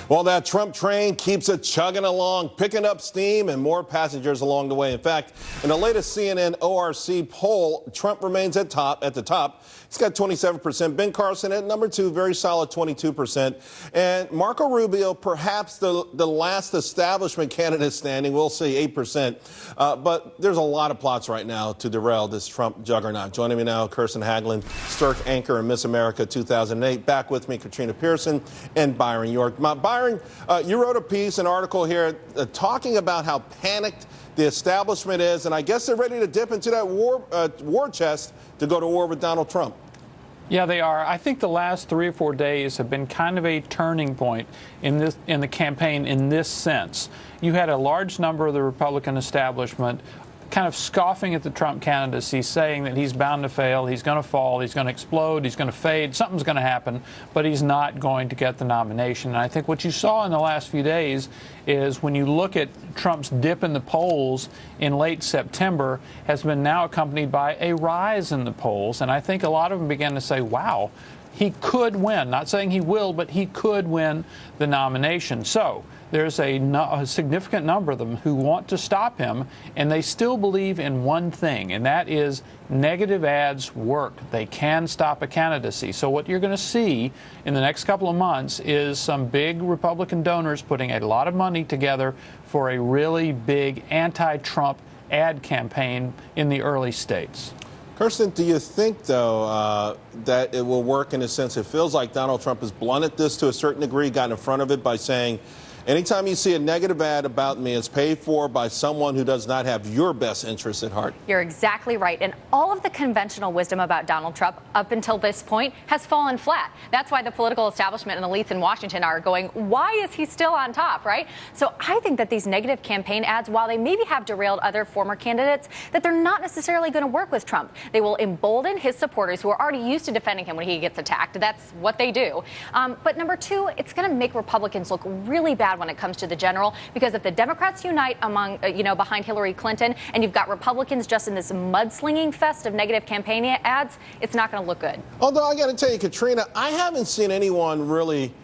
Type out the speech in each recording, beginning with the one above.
Well, that Trump train keeps it chugging along, picking up steam and more passengers along the way. In fact, in the latest CNN ORC poll, Trump remains at the top. He's got 27%. Ben Carson at number 2, very solid 22%. And Marco Rubio, perhaps the last establishment candidate standing, we'll see, 8%. But there's a lot of plots right now to derail this Trump juggernaut. Joining me now, Kirsten Hagelin, Stirk anchor in Miss America 2008. Back with me, Katrina Pearson and Byron York. Byron, you wrote a piece, an article here, talking about how panicked the establishment is, and I guess they're ready to dip into that war chest to go to war with Donald Trump. Yeah, they are. I think the last 3 or 4 days have been kind of a turning point in the campaign in this sense. You had a large number of the Republican establishment kind of scoffing at the Trump candidacy, saying that he's bound to fail, he's going to fall, he's going to explode, he's going to fade, something's going to happen, but he's not going to get the nomination. And I think what you saw in the last few days is when you look at Trump's dip in the polls in late September has been now accompanied by a rise in the polls. And I think a lot of them began to say, wow, he could win. Not saying he will, but he could win the nomination. So there's a significant number of them who want to stop him, and they still believe in one thing, and that is negative ads work. They can stop a candidacy. So what you're going to see in the next couple of months is some big Republican donors putting a lot of money together for a really big anti-Trump ad campaign in the early states. Kirsten, do you think, though, that it will work in a sense? It feels like Donald Trump has blunted this to a certain degree, gotten in front of it by saying, anytime you see a negative ad about me, it's paid for by someone who does not have your best interests at heart. You're exactly right. And all of the conventional wisdom about Donald Trump up until this point has fallen flat. That's why the political establishment and elites in Washington are going, why is he still on top, right? So I think that these negative campaign ads, while they maybe have derailed other former candidates, that they're not necessarily going to work with Trump. They will embolden his supporters who are already used to defending him when he gets attacked. That's what they do. But number two, it's going to make Republicans look really bad when it comes to the general, because if the Democrats unite among, behind Hillary Clinton, and you've got Republicans just in this mudslinging fest of negative campaign ads, it's not going to look good. Although I got to tell you, Katrina, I haven't seen anyone really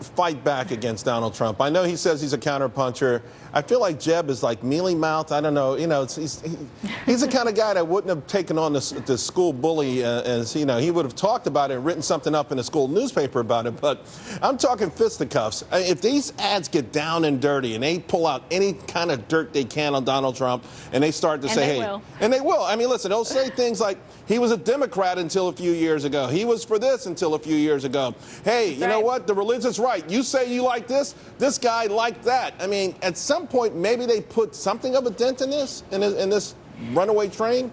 fight back against Donald Trump. I know he says he's a counterpuncher. I feel like Jeb is like mealy-mouthed. I don't know. He's the kind of guy that wouldn't have taken on the school bully, as he would have talked about it and written something up in a school newspaper about it. But I'm talking fisticuffs. If these ads get down and dirty and they pull out any kind of dirt they can on Donald Trump and they start to say, hey, and they will. I mean, listen, they'll say things like, he was a Democrat until a few years ago. He was for this until a few years ago. Hey, you know what? The religious right. You say you like this guy liked that. I mean, at some point, maybe they put something of a dent in this runaway train?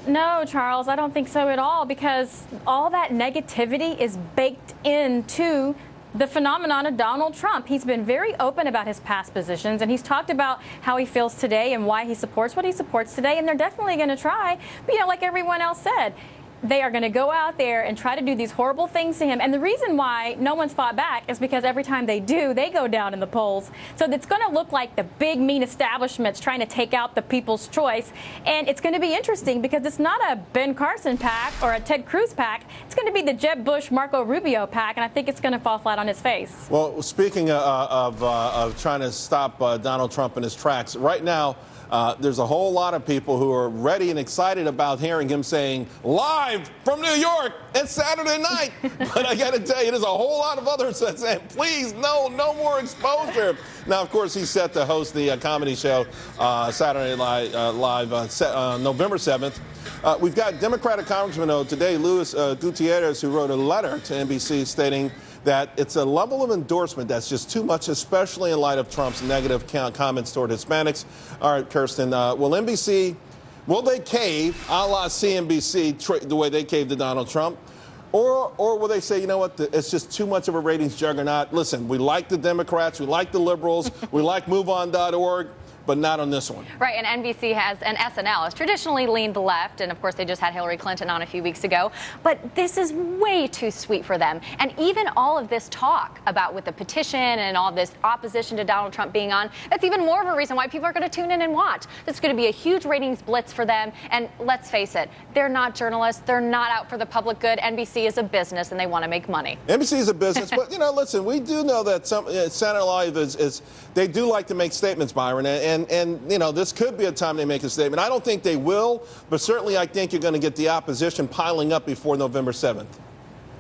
No, Charles, I don't think so at all, because all that negativity is baked into the phenomenon of Donald Trump. He's been very open about his past positions, and he's talked about how he feels today and why he supports what he supports today, and they're definitely going to try. But, like everyone else said, they are going to go out there and try to do these horrible things to him. And the reason why no one's fought back is because every time they do, they go down in the polls. So it's going to look like the big, mean establishment's trying to take out the people's choice. And it's going to be interesting because it's not a Ben Carson pack or a Ted Cruz pack. It's going to be the Jeb Bush, Marco Rubio pack. And I think it's going to fall flat on his face. Well, speaking of trying to stop Donald Trump in his tracks, right now, there's a whole lot of people who are ready and excited about hearing him saying, live from New York, it's Saturday night. But I got to tell you, there's a whole lot of others that say, please, no more exposure. Now, of course, he's set to host the comedy show Saturday Live November 7th. We've got Democratic Congressman today, Luis Gutierrez, who wrote a letter to NBC stating that it's a level of endorsement that's just too much, especially in light of Trump's negative comments toward Hispanics. All right, Kirsten, will they cave, a la CNBC, the way they caved to Donald Trump? Or will they say, you know what, it's just too much of a ratings juggernaut. Listen, we like the Democrats, we like the liberals, we like MoveOn.org. but not on this one. Right, and NBC and SNL has traditionally leaned left, and of course they just had Hillary Clinton on a few weeks ago. But this is way too sweet for them. And even all of this talk about with the petition and all this opposition to Donald Trump being on, that's even more of a reason why people are going to tune in and watch. This is going to be a huge ratings blitz for them. And let's face it, they're not journalists. They're not out for the public good. NBC is a business, and they want to make money. NBC is a business, but, listen, we do know that Saturday Night Live they do like to make statements, Byron, and this could be a time they make a statement. I don't think they will, but certainly I think you're going to get the opposition piling up before November 7th.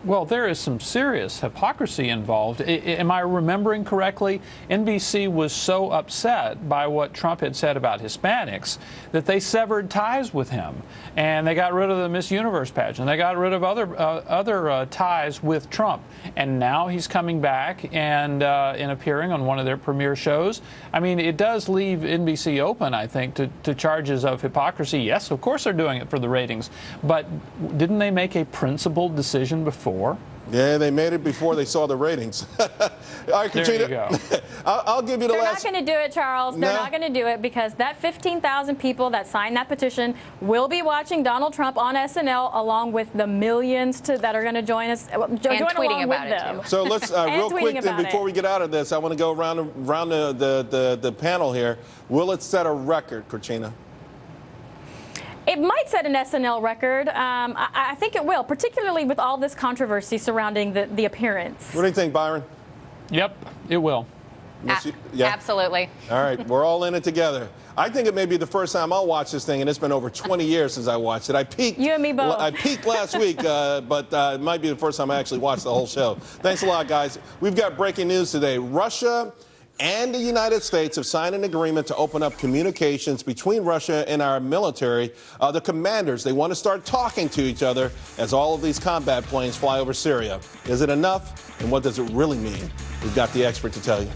Well, there is some serious hypocrisy involved. Am I remembering correctly? NBC was so upset by what Trump had said about Hispanics that they severed ties with him, and they got rid of the Miss Universe pageant. They got rid of other ties with Trump, and now he's coming back and appearing on one of their premiere shows. I mean, it does leave NBC open, I think, to charges of hypocrisy. Yes, of course they're doing it for the ratings, but didn't they make a principled decision before? Yeah, they made it before they saw the ratings. All right, Katrina, there you go. I'll give you the last. They're not going to do it, Charles. They're not going to do it because that 15,000 people that signed that petition will be watching Donald Trump on SNL along with the millions that are going to join us. And tweeting about it, too. So let's, real quick, then, before we get out of this, I want to go around the panel here. Will it set a record, Katrina? It might set an SNL record. I think it will, particularly with all this controversy surrounding the appearance. What do you think, Byron? Yep, it will. Yeah. Absolutely. All right, we're all in it together. I think it may be the first time I'll watch this thing, and it's been over 20 years since I watched it. I peaked. You and me both. I peaked last week, but it might be the first time I actually watched the whole show. Thanks a lot, guys. We've got breaking news today. Russia and the United States have signed an agreement to open up communications between Russia and our military. The commanders, they want to start talking to each other as all of these combat planes fly over Syria. Is it enough? And what does it really mean? We've got the expert to tell you.